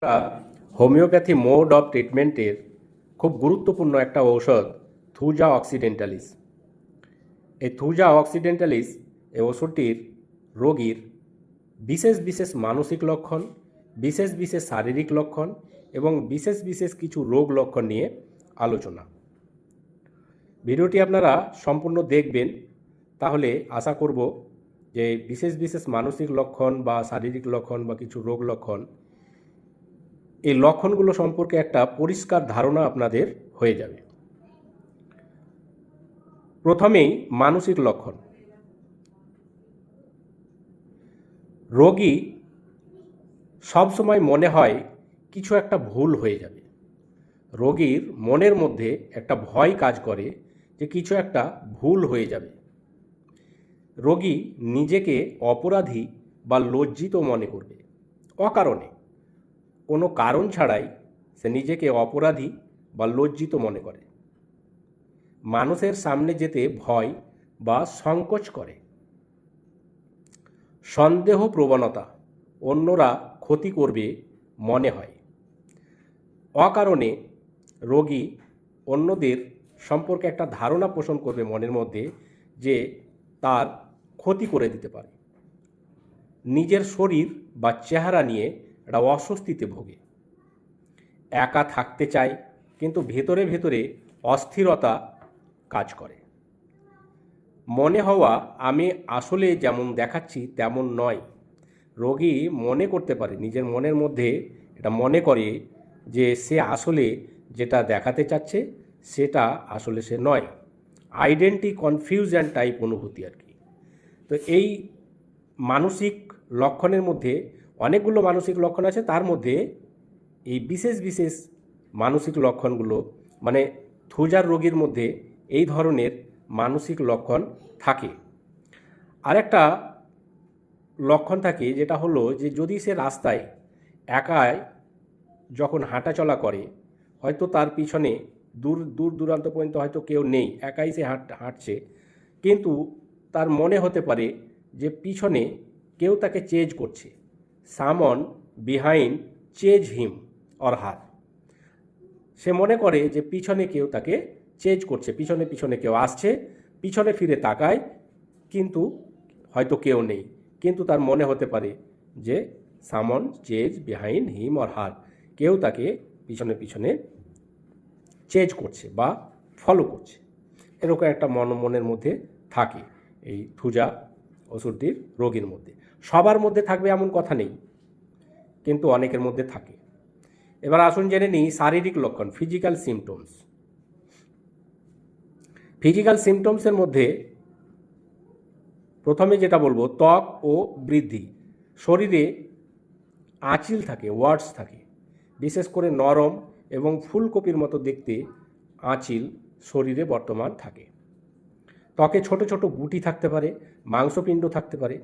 একটা homeopathy mode of ট্রিটমেন্টের খুব গুরুত্বপূর্ণ একটা ঔষধ থুজা অক্সিডেন্টালিস। এই থুজা অক্সিডেন্টালিস এই ওষুধটির রোগীর বিশেষ বিশেষ মানসিক লক্ষণ, বিশেষ বিশেষ শারীরিক লক্ষণ এবং বিশেষ বিশেষ কিছু রোগ লক্ষণ নিয়ে আলোচনা। ভিডিওটি আপনারা সম্পূর্ণ দেখবেন, তাহলে আশা করব যে বিশেষ বিশেষ মানসিক লক্ষণ বা শারীরিক লক্ষণ বা কিছু রোগ লক্ষণ, এই লক্ষণগুলো সম্পর্কে একটা পরিষ্কার ধারণা আপনাদের হয়ে যাবে। প্রথমেই মানসিক লক্ষণ। রোগী সবসময় মনে হয় কিছু একটা ভুল হয়ে যাবে। রোগীর মনের মধ্যে একটা ভয় কাজ করে যে কিছু একটা ভুল হয়ে যাবে। রোগী নিজেকে অপরাধী বা লজ্জিত মনে করবে অকারণে, কোনো কারণ ছাড়াই সে নিজেকে অপরাধী বা লজ্জিত মনে করে। মানুষের সামনে যেতে ভয় বা সংকোচ করে। সন্দেহ প্রবণতা, অন্যরা ক্ষতি করবে মনে হয়। অকারণে রোগী অন্যদের সম্পর্কে একটা ধারণা পোষণ করবে মনের মধ্যে যে তার ক্ষতি করে দিতে পারে। নিজের শরীর বা চেহারা নিয়ে একটা অস্বস্তিতে ভোগে। একা থাকতে চায়, কিন্তু ভেতরে ভেতরে অস্থিরতা কাজ করে। মনে হওয়া আমি আসলে যেমন দেখাচ্ছি তেমন নয়। রোগী মনে করতে পারে, নিজের মনের মধ্যে এটা মনে করে যে সে আসলে যেটা দেখাতে চাচ্ছে সেটা আসলে সে নয়। আইডেন্টি কনফিউশন টাইপ অনুভূতি আর কি। তো এই মানসিক লক্ষণের মধ্যে অনেকগুলো মানসিক লক্ষণ আছে, তার মধ্যে এই বিশেষ বিশেষ মানসিক লক্ষণগুলো, মানে থুজার রোগীর মধ্যে এই ধরনের মানসিক লক্ষণ থাকে। আরেকটা লক্ষণ থাকে যেটা হলো যে যদি সে রাস্তায় একাই যখন হাঁটাচলা করে, হয়তো তার পিছনে দূর দূর দূরান্ত পর্যন্ত হয়তো কেউ নেই, একাই সে হাঁটছে, কিন্তু তার মনে হতে পারে যে পিছনে কেউ তাকে চেজ করছে। Someone behind chase him or her. সে মনে করে যে পিছনে কেউ তাকে চেজ করছে, পিছনে পিছনে কেউ আসছে, পিছনে ফিরে তাকায় কিন্তু হয়তো কেউ নেই, কিন্তু তার মনে হতে পারে যে someone chase behind him or her, কেউ তাকে পিছনে পিছনে চেজ করছে বা ফলো করছে। এরকম একটা মনের মধ্যে থাকে এই থুজা ওষুধটির রোগীর মধ্যে। সবার মধ্যে থাকবে এমন কথা নেই, কিন্তু অনেকের মধ্যে থাকে। এবার আসুন জেনে নিই শারীরিক লক্ষণ, ফিজিক্যাল সিমটমস। ফিজিক্যাল সিমটমসের মধ্যে প্রথমে যেটা বলবো, ত্বক ও বৃদ্ধি। শরীরে আঁচিল থাকে, ওয়ার্ডস থাকে, বিশেষ করে নরম এবং ফুলকপির মতো দেখতে আঁচিল শরীরে বর্তমান থাকে। ত্বকে ছোট ছোট গুটি থাকতে পারে, মাংসপিণ্ড থাকতে পারে,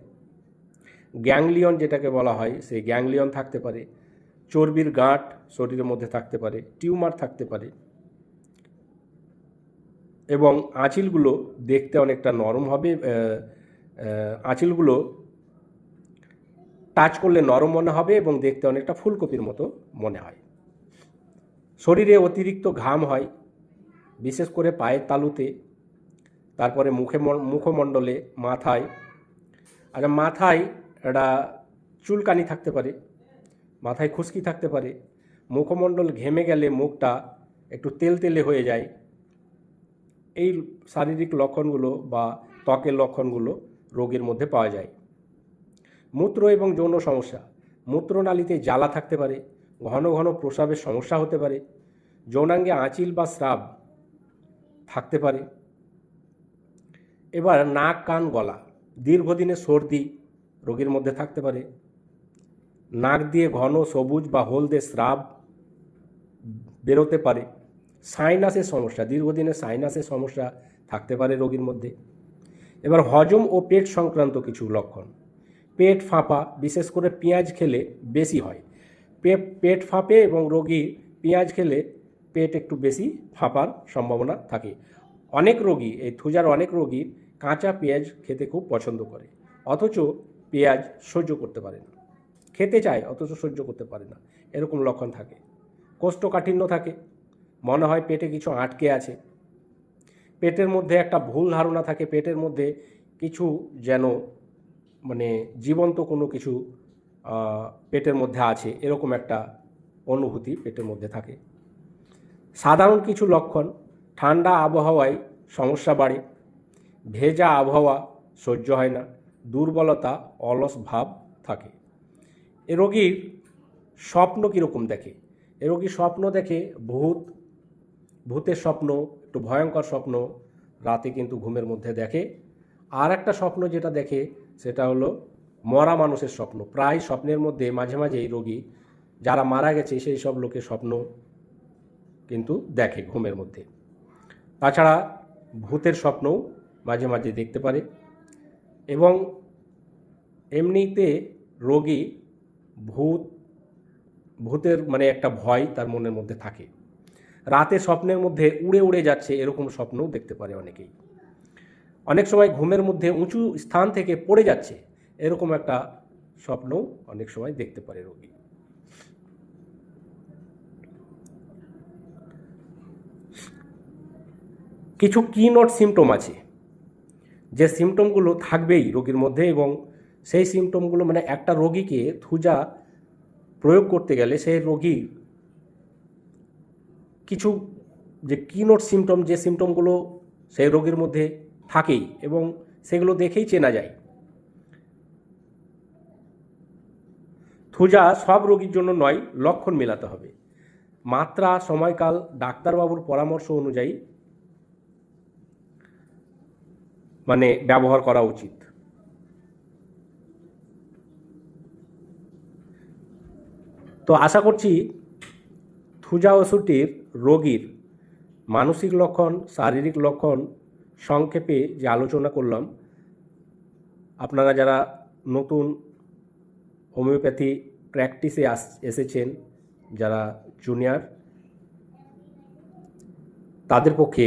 গ্যাংলিয়ন যেটাকে বলা হয় সেই গ্যাংলিয়ন থাকতে পারে, চর্বির গাঁট শরীরের মধ্যে থাকতে পারে, টিউমার থাকতে পারে, এবং আঁচিলগুলো দেখতে অনেকটা নরম হবে। আঁচিলগুলো টাচ করলে নরম মনে হবে এবং দেখতে অনেকটা ফুলকপির মতো মনে হয়। শরীরে অতিরিক্ত ঘাম হয়, বিশেষ করে পায়ের তালুতে, তারপরে মুখমণ্ডলে, মাথায়। আচ্ছা, মাথায় একটা চুলকানি থাকতে পারে, মাথায় খুশকি থাকতে পারে, মুখমণ্ডল ঘেমে গেলে মুখটা একটু তেলতেলে হয়ে যায়। এই শারীরিক লক্ষণগুলো বা ত্বকের লক্ষণগুলো রোগীর মধ্যে পাওয়া যায়। মূত্র এবং যৌন সমস্যা। মূত্রনালীতে জ্বালা থাকতে পারে, ঘন ঘন প্রস্রাবের সমস্যা হতে পারে, যৌনাঙ্গে আঁচিল বা স্রাব থাকতে পারে। এবার নাক, কান, গলা। দীর্ঘদিনের সর্দি রোগীর মধ্যে থাকতে পারে। নাক দিয়ে ঘন সবুজ বা হলদে স্রাব বেরোতে পারে। সাইনাসের সমস্যা, দীর্ঘদিনের সাইনাসের সমস্যা থাকতে পারে রোগীর মধ্যে। এবার হজম ও পেট সংক্রান্ত কিছু লক্ষণ। পেট ফাঁপা, বিশেষ করে পেঁয়াজ খেলে বেশি হয়। পেট ফাঁপে এবং রোগী পেঁয়াজ খেলে পেট একটু বেশি ফাঁপার সম্ভাবনা থাকে। অনেক রোগী, এই থুজার অনেক রোগী কাঁচা পেঁয়াজ খেতে খুব পছন্দ করে, অথচ পেঁয়াজ সহ্য করতে পারে না। খেতে চায় অথচ সহ্য করতে পারে না। এরকম লক্ষণ থাকে। কোষ্ঠকাঠিন্য থাকে, মনে হয় পেটে কিছু আটকে আছে, পেটের মধ্যে একটা ভুল ধারণা থাকে, পেটের মধ্যে কিছু যেন মানে জীবন্ত কোনো কিছু পেটের মধ্যে আছে, এরকম একটা অনুভূতি পেটের মধ্যে থাকে। সাধারণ কিছু লক্ষণ: ঠান্ডা আবহাওয়ায় সমস্যা বাড়ে, ভেজা আবহাওয়া সহ্য হয় না, দুর্বলতা, অলস ভাব থাকে। এ রোগীর স্বপ্ন কীরকম দেখে? এ রোগী স্বপ্ন দেখে ভূতের স্বপ্ন, একটু ভয়ঙ্কর স্বপ্ন রাতে কিন্তু ঘুমের মধ্যে দেখে। আর একটা স্বপ্ন যেটা দেখে সেটা হলো মরা মানুষের স্বপ্ন। প্রায় স্বপ্নের মধ্যে মাঝে মাঝে এই রোগী যারা মারা গেছে সেই সব লোকের স্বপ্ন কিন্তু দেখে ঘুমের মধ্যে। তাছাড়া ভূতের স্বপ্নও মাঝে মাঝে দেখতে পারে। এবং এমনিতে রোগী ভূতের মানে একটা ভয় তার মনের মধ্যে থাকে। রাতে স্বপ্নের মধ্যে উড়ে উড়ে যাচ্ছে এরকম স্বপ্নও দেখতে পারে অনেকেই। অনেক সময় ঘুমের মধ্যে উঁচু স্থান থেকে পড়ে যাচ্ছে এরকম একটা স্বপ্নও অনেক সময় দেখতে পারে রোগী। কিছু কিনোট সিমটম আছে, যে সিমটমগুলো থাকবেই রোগীর মধ্যে, এবং সেই সিমটমগুলো মানে একটা রোগীকে থুজা প্রয়োগ করতে গেলে সেই রোগীর কিছু যে কিনোট সিমটম, যে সিমটমগুলো সেই রোগীর মধ্যে থাকেই এবং সেগুলো দেখেই চেনা যায়। থুজা সব রোগীর জন্য নয়, লক্ষণ মেলাতে হবে। মাত্রা, সময়কাল ডাক্তারবাবুর পরামর্শ অনুযায়ী মানে ব্যবহার করা উচিত। তো আশা করছি থুজা ওষুধটির রোগীর মানসিক লক্ষণ, শারীরিক লক্ষণ সংক্ষেপে যে আলোচনা করলাম, আপনারা যারা নতুন হোমিওপ্যাথি প্র্যাকটিসে এসেছেন, যারা জুনিয়র, তাদের পক্ষে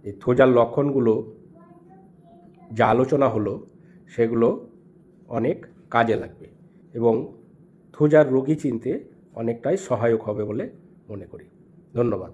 এই থুজার লক্ষণগুলো যা আলোচনা হলো সেগুলো অনেক কাজে লাগবে এবং থুজার রোগী চিনতে অনেকটাই সহায়ক হবে বলে মনে করি। ধন্যবাদ।